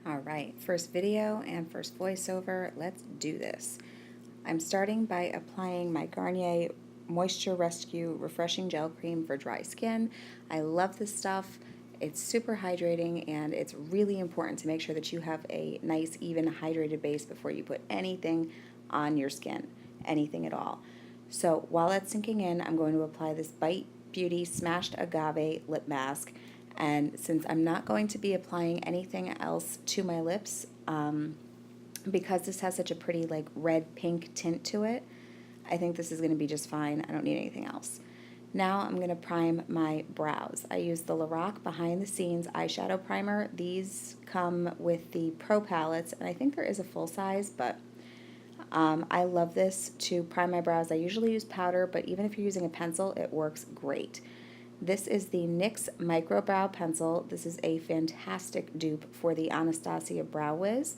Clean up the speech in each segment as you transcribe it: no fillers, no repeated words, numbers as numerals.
Alright, first video and first voiceover, let's do this. I'm starting by applying my Garnier Moisture Rescue Refreshing Gel Cream for dry skin. I love this stuff. It's super hydrating, and it's really important to make sure that you have a nice, even hydrated base before you put anything on your skin, anything at all. So while that's sinking in, I'm going to apply this Bite Beauty Smashed Agave Lip Mask. And since I'm not going to be applying anything else to my lips, because this has such a pretty like red-pink tint to it, I think this is going to be just fine. I don't need anything else. Now I'm going to prime my brows. I use the LORAC Behind the Scenes Eyeshadow Primer. These come with the Pro palettes, and I think there is a full size, but I love this to prime my brows. I usually use powder, but even if you're using a pencil, it works great. This is the NYX Micro Brow Pencil. This is a fantastic dupe for the Anastasia Brow Wiz.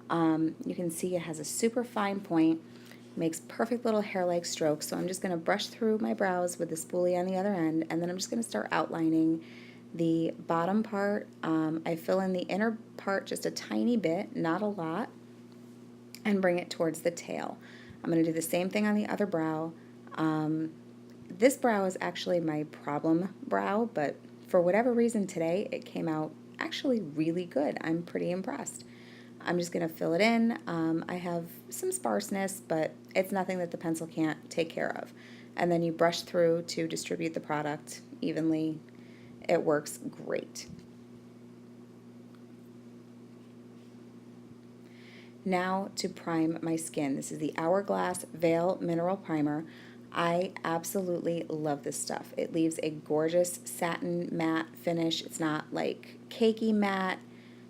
You can see it has a super fine point, makes perfect little hair-like strokes, so I'm just going to brush through my brows with the spoolie on the other end, and then I'm just going to start outlining the bottom part. I fill in the inner part just a tiny bit, not a lot, and bring it towards the tail. I'm going to do the same thing on the other brow. This brow is actually my problem brow, but for whatever reason today it came out actually really good. I'm pretty impressed. I'm just going to fill it in. I have some sparseness, but it's nothing that the pencil can't take care of. And then you brush through to distribute the product evenly. It works great. Now to prime my skin. This is the Hourglass Veil Mineral Primer. I absolutely love this stuff. It leaves a gorgeous satin matte finish. It's not like cakey matte,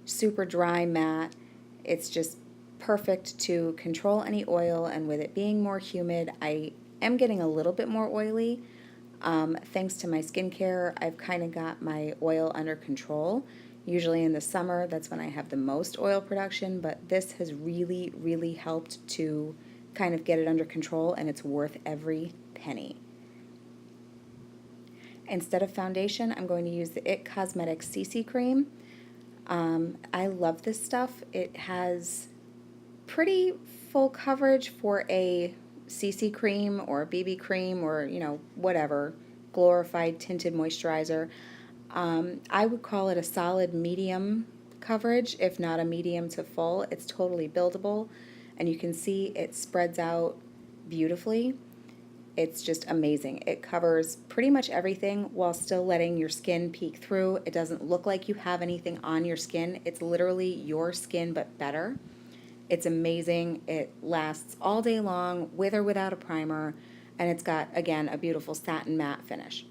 super dry matte. It's just perfect to control any oil, and with it being more humid, I am getting a little bit more oily. Thanks to my skincare, I've kind of got my oil under control. Usually in the summer, that's when I have the most oil production, but this has really, really helped to kind of get it under control, and it's worth every penny. Instead of foundation, I'm going to use the IT Cosmetics CC Cream. I love this stuff. It has pretty full coverage for a CC cream or a BB cream or, you know, whatever, glorified tinted moisturizer. I would call it a solid medium coverage, if not a medium to full. It's totally buildable, and you can see it spreads out beautifully. It's just amazing. It covers pretty much everything while still letting your skin peek through. It doesn't look like you have anything on your skin. It's literally your skin, but better. It's amazing. It lasts all day long with or without a primer, and it's got, again, a beautiful satin matte finish.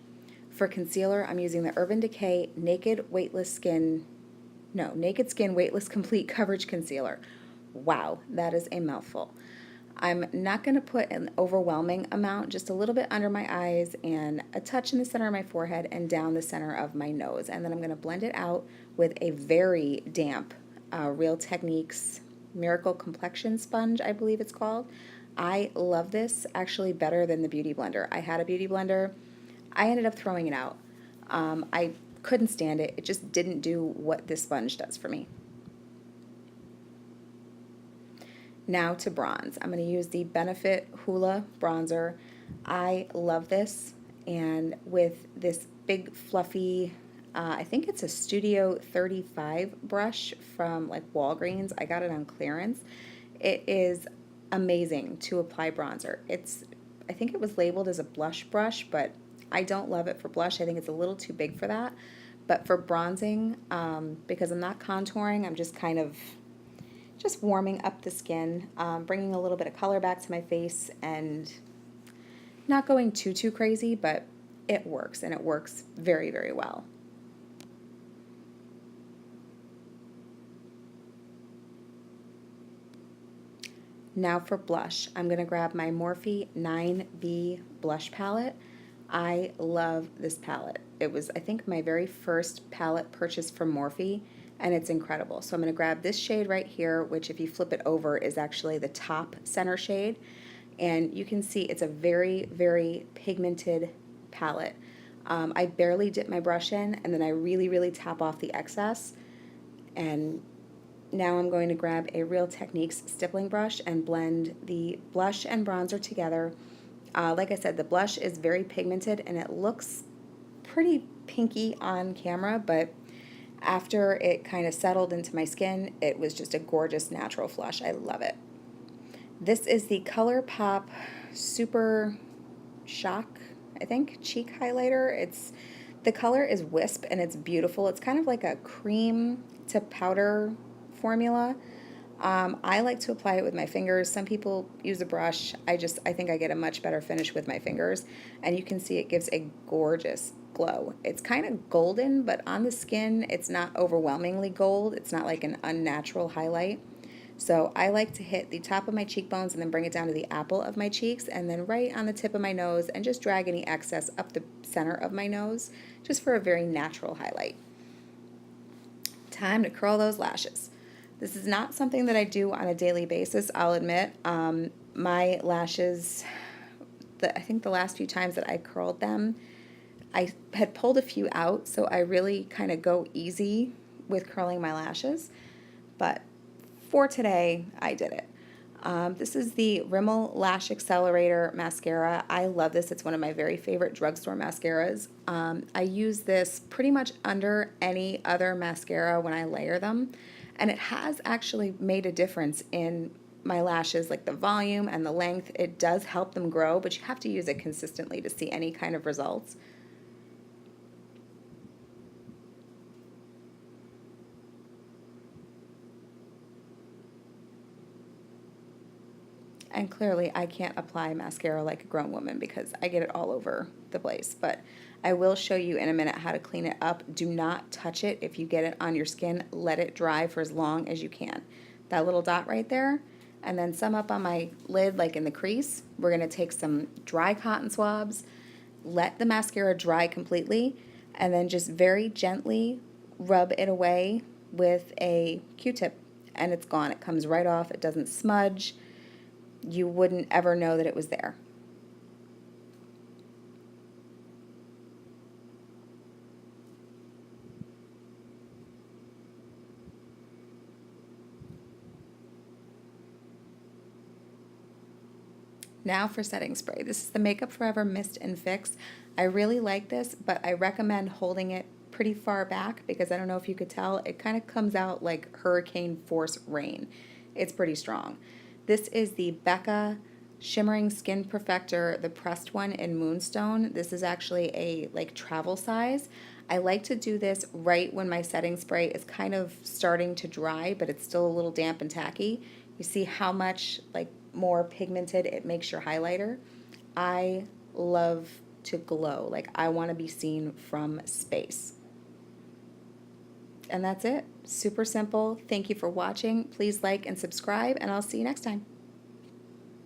For concealer, I'm using the Urban Decay Naked Skin Weightless Complete Coverage Concealer. Wow, that is a mouthful. I'm not going to put an overwhelming amount, just a little bit under my eyes and a touch in the center of my forehead and down the center of my nose. And then I'm going to blend it out with a very damp Real Techniques Miracle Complexion Sponge, I believe it's called. I love this actually better than the Beauty Blender. I had a Beauty Blender. I ended up throwing it out. I couldn't stand it. It just didn't do what this sponge does for me. Now to bronze. I'm going to use the Benefit Hoola bronzer. I love this, and with this big fluffy, I think it's a Studio 35 brush from like Walgreens. I got it on clearance. It is amazing to apply bronzer. I think it was labeled as a blush brush, but I don't love it for blush. I think it's a little too big for that. But for bronzing, because I'm not contouring, I'm just kind of warming up the skin, bringing a little bit of color back to my face, and not going too crazy, but it works, and it works very, very well. Now for blush, I'm going to grab my Morphe 9B blush palette. I love this palette. It was, I think, my very first palette purchase from Morphe, and it's incredible. So I'm going to grab this shade right here, which if you flip it over is actually the top center shade. And you can see it's a very, very pigmented palette. I barely dip my brush in, and then I really, really tap off the excess, and Now I'm going to grab a Real Techniques stippling brush and blend the blush and bronzer together. Like I said, the blush is very pigmented and it looks pretty pinky on camera, but after it kind of settled into my skin, it was just a gorgeous natural flush. I love it. This is the Colourpop Super Shock, I think, cheek highlighter. The color is Wisp and it's beautiful. It's kind of like a cream to powder formula. I like to apply it with my fingers. Some people use a brush. I think I get a much better finish with my fingers, and you can see it gives a gorgeous glow. It's kind of golden, but on the skin, it's not overwhelmingly gold. It's not like an unnatural highlight. So I like to hit the top of my cheekbones and then bring it down to the apple of my cheeks and then right on the tip of my nose and just drag any excess up the center of my nose just for a very natural highlight. Time to curl those lashes. This is not something that I do on a daily basis, I'll admit. My lashes, I think the last few times that I curled them, I had pulled a few out, so I really kind of go easy with curling my lashes. But for today, I did it. This is the Rimmel Lash Accelerator mascara. I love this. It's one of my very favorite drugstore mascaras. I use this pretty much under any other mascara when I layer them, and it has actually made a difference in my lashes, like the volume and the length. It does help them grow, but you have to use it consistently to see any kind of results. And clearly I can't apply mascara like a grown woman because I get it all over the place. But I will show you in a minute how to clean it up. Do not touch it if you get it on your skin. Let it dry for as long as you can. That little dot right there, and then some up on my lid like in the crease. We're going to take some dry cotton swabs, let the mascara dry completely, and then just very gently rub it away with a Q-tip. And it's gone. It comes right off. It doesn't smudge. You wouldn't ever know that it was there. Now for setting spray. This is the Makeup Forever Mist and Fix. I really like this, but I recommend holding it pretty far back because I don't know if you could tell, it kind of comes out like hurricane force rain. It's pretty strong. This is the BECCA Shimmering Skin Perfector, the pressed one in Moonstone. This is actually a like travel size. I like to do this right when my setting spray is kind of starting to dry, but it's still a little damp and tacky. You see how much like more pigmented it makes your highlighter. I love to glow. Like I want to be seen from space. And that's it. Super simple. Thank you for watching. Please like and subscribe, and I'll see you next time.